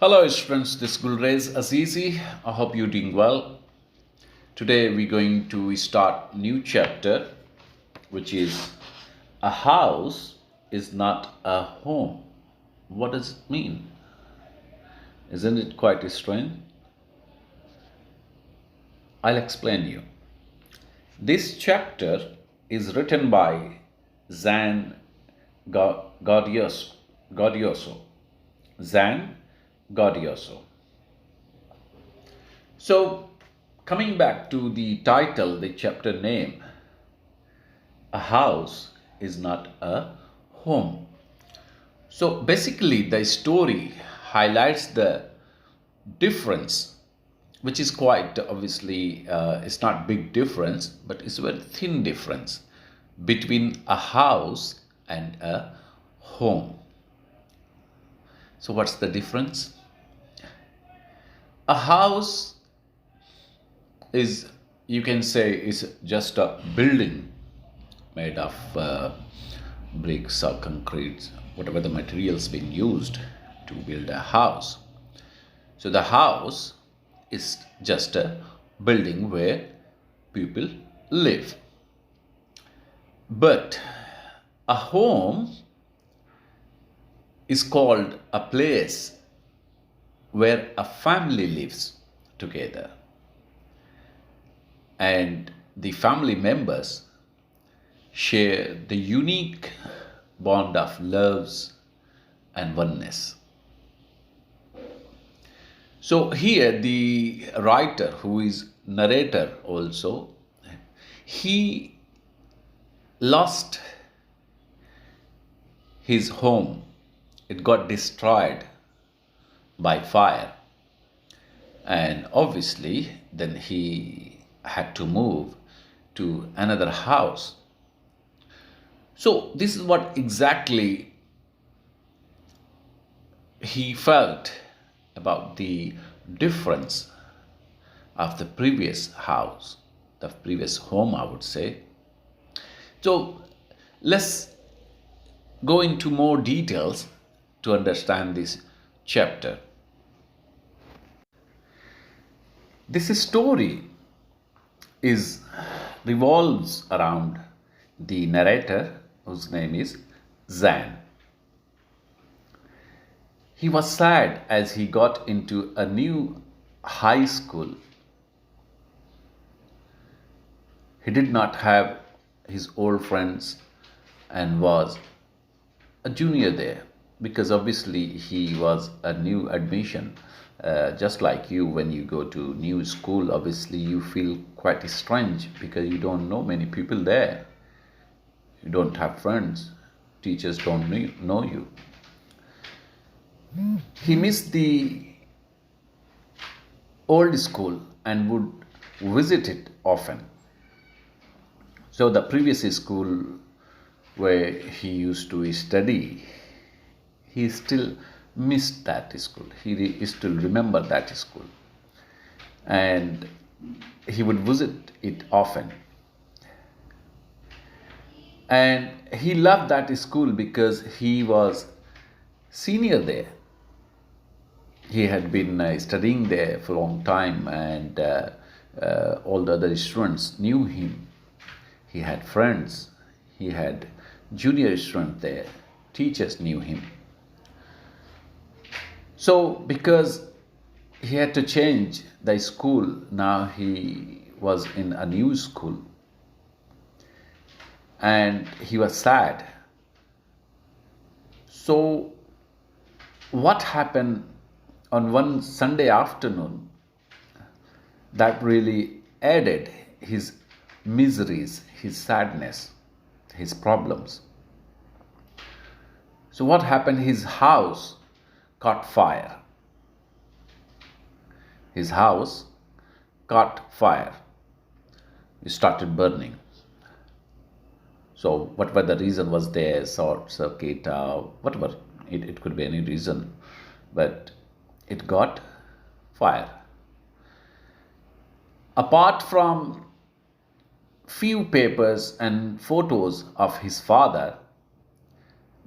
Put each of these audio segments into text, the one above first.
Hello students, this is Azizi. I hope you're doing well. Today we're going to start new chapter which is a house is not a home. What does it mean? Isn't it quite strange? I'll explain you. This chapter is written by Zan Godioso. Zan Godioso. So, coming back to the title, the chapter name, a house is not a home. So, basically, the story highlights the difference, which is quite obviously, it's not big difference, but it's a very thin difference between a house and a home. So, what's the difference? A house is, you can say, is just a building made of bricks or concrete, whatever the materials being used to build a house. So the house is just a building where people live. But a home is called a place where a family lives together and the family members share the unique bond of loves and oneness. So here the writer, who is narrator also, he lost his home. It got destroyed by fire, and obviously then he had to move to another house. So this is what exactly he felt about the difference of the previous house, the previous home, I would say. So let's go into more details to understand this chapter. This story is revolves around the narrator, whose name is Zan. He was sad as he got into a new high school. He did not have his old friends and was a junior there, because obviously he was a new admission. Just like you, when you go to new school, obviously you feel quite strange because you don't know many people there. You don't have friends. Teachers don't know you. He missed the old school and would visit it often. So the previous school where he used to study, he still missed that school. He still remembered that school. And he would visit it often. And he loved that school because he was senior there. He had been studying there for a long time, and all the other students knew him. He had friends. He had junior students there. Teachers knew him. So because he had to change the school, now he was in a new school. And he was sad. So what happened on one Sunday afternoon that really added his miseries, his sadness, his problems? So what happened? His house caught fire. His house caught fire. It started burning. So whatever the reason was there, short circuit, whatever, it could be any reason, but it got fire. Apart from few papers and photos of his father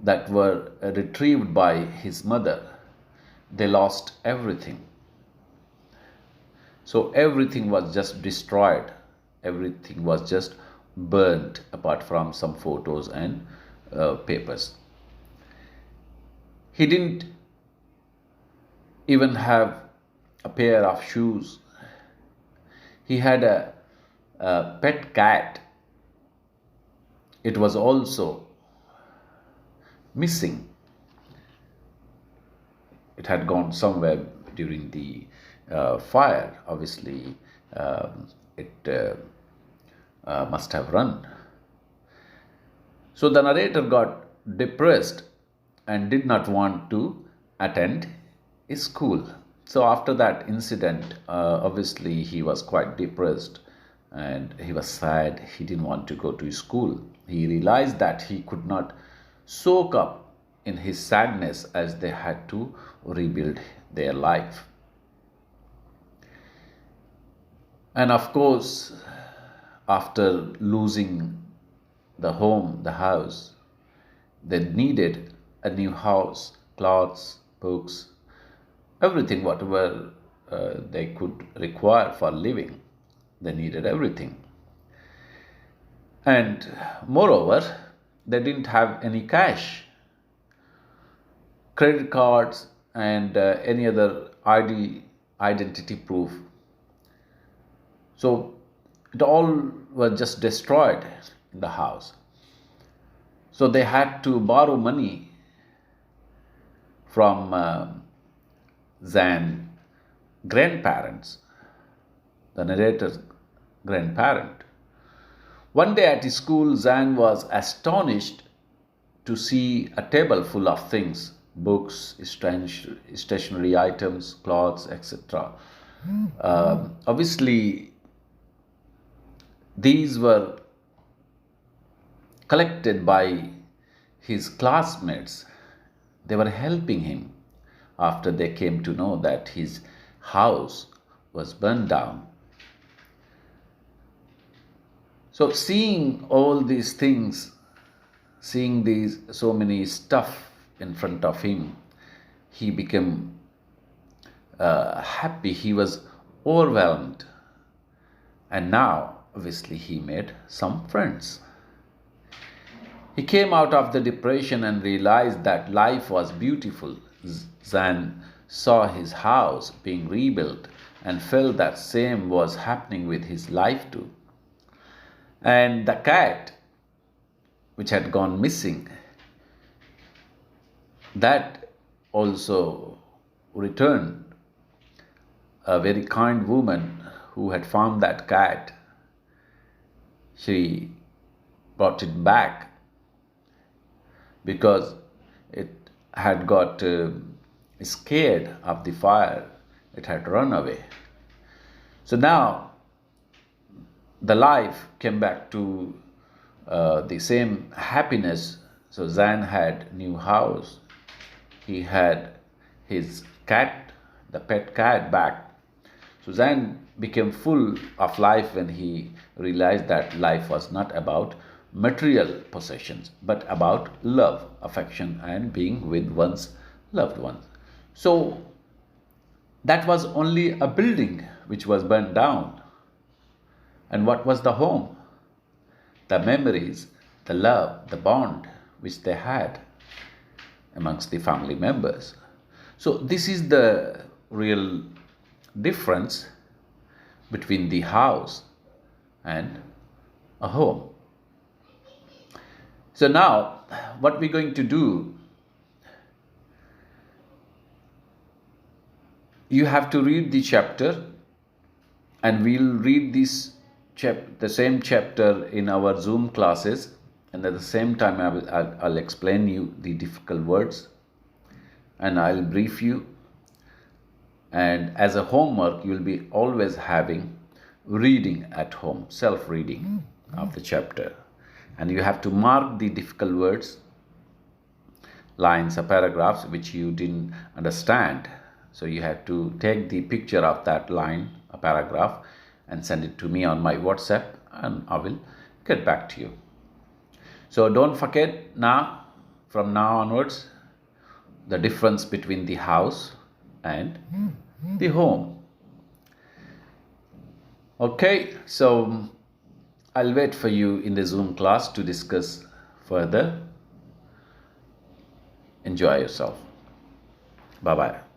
that were retrieved by his mother, they lost everything. So everything was just destroyed, everything was just burnt apart from some photos and papers. He didn't even have a pair of shoes. He had a pet cat. It was also missing. It had gone somewhere during the fire. Obviously, it must have run. So the narrator got depressed and did not want to attend school. So after that incident, obviously he was quite depressed and he was sad. He didn't want to go to school. He realized that he could not soak up in his sadness as they had to rebuild their life. And of course, after losing the home, the house, they needed a new house, clothes, books, everything, whatever they could require for living. They needed everything. And moreover, they didn't have any cash, credit cards, and any other identity proof. So it all was just destroyed in the house. So they had to borrow money from Zan's grandparents, the narrator's grandparent. One day at school, Zan was astonished to see a table full of things: books, stationery items, clothes, etc. Obviously, these were collected by his classmates. They were helping him after they came to know that his house was burned down. So seeing all these things, seeing these so many stuff in front of him, he became happy. He was overwhelmed. And now, obviously, he made some friends. He came out of the depression and realized that life was beautiful. Zan saw his house being rebuilt and felt that same was happening with his life too. And the cat, which had gone missing, that also returned. A very kind woman who had found that cat, she brought it back because it had got scared of the fire. It had run away. So now the life came back to the same happiness. So Zan had new house. He had his cat, the pet cat, back. So Zan became full of life when he realized that life was not about material possessions, but about love, affection, and being with one's loved ones. So that was only a building which was burned down. And what was the home? The memories, the love, the bond which they had amongst the family members. So this is the real difference between the house and a home. So now, what we're going to do, you have to read the chapter, and we'll read the same chapter in our Zoom classes, and at the same time I'll explain you the difficult words, and I'll brief you. And as a homework, you'll be always having reading at home, self-reading of the chapter. And you have to mark the difficult words, lines or paragraphs which you didn't understand. So you have to take the picture of that line, a paragraph, and send it to me on my WhatsApp, and I will get back to you. So don't forget now, from now onwards, the difference between the house and the home. Okay, so I'll wait for you in the Zoom class to discuss further. Enjoy yourself. Bye bye.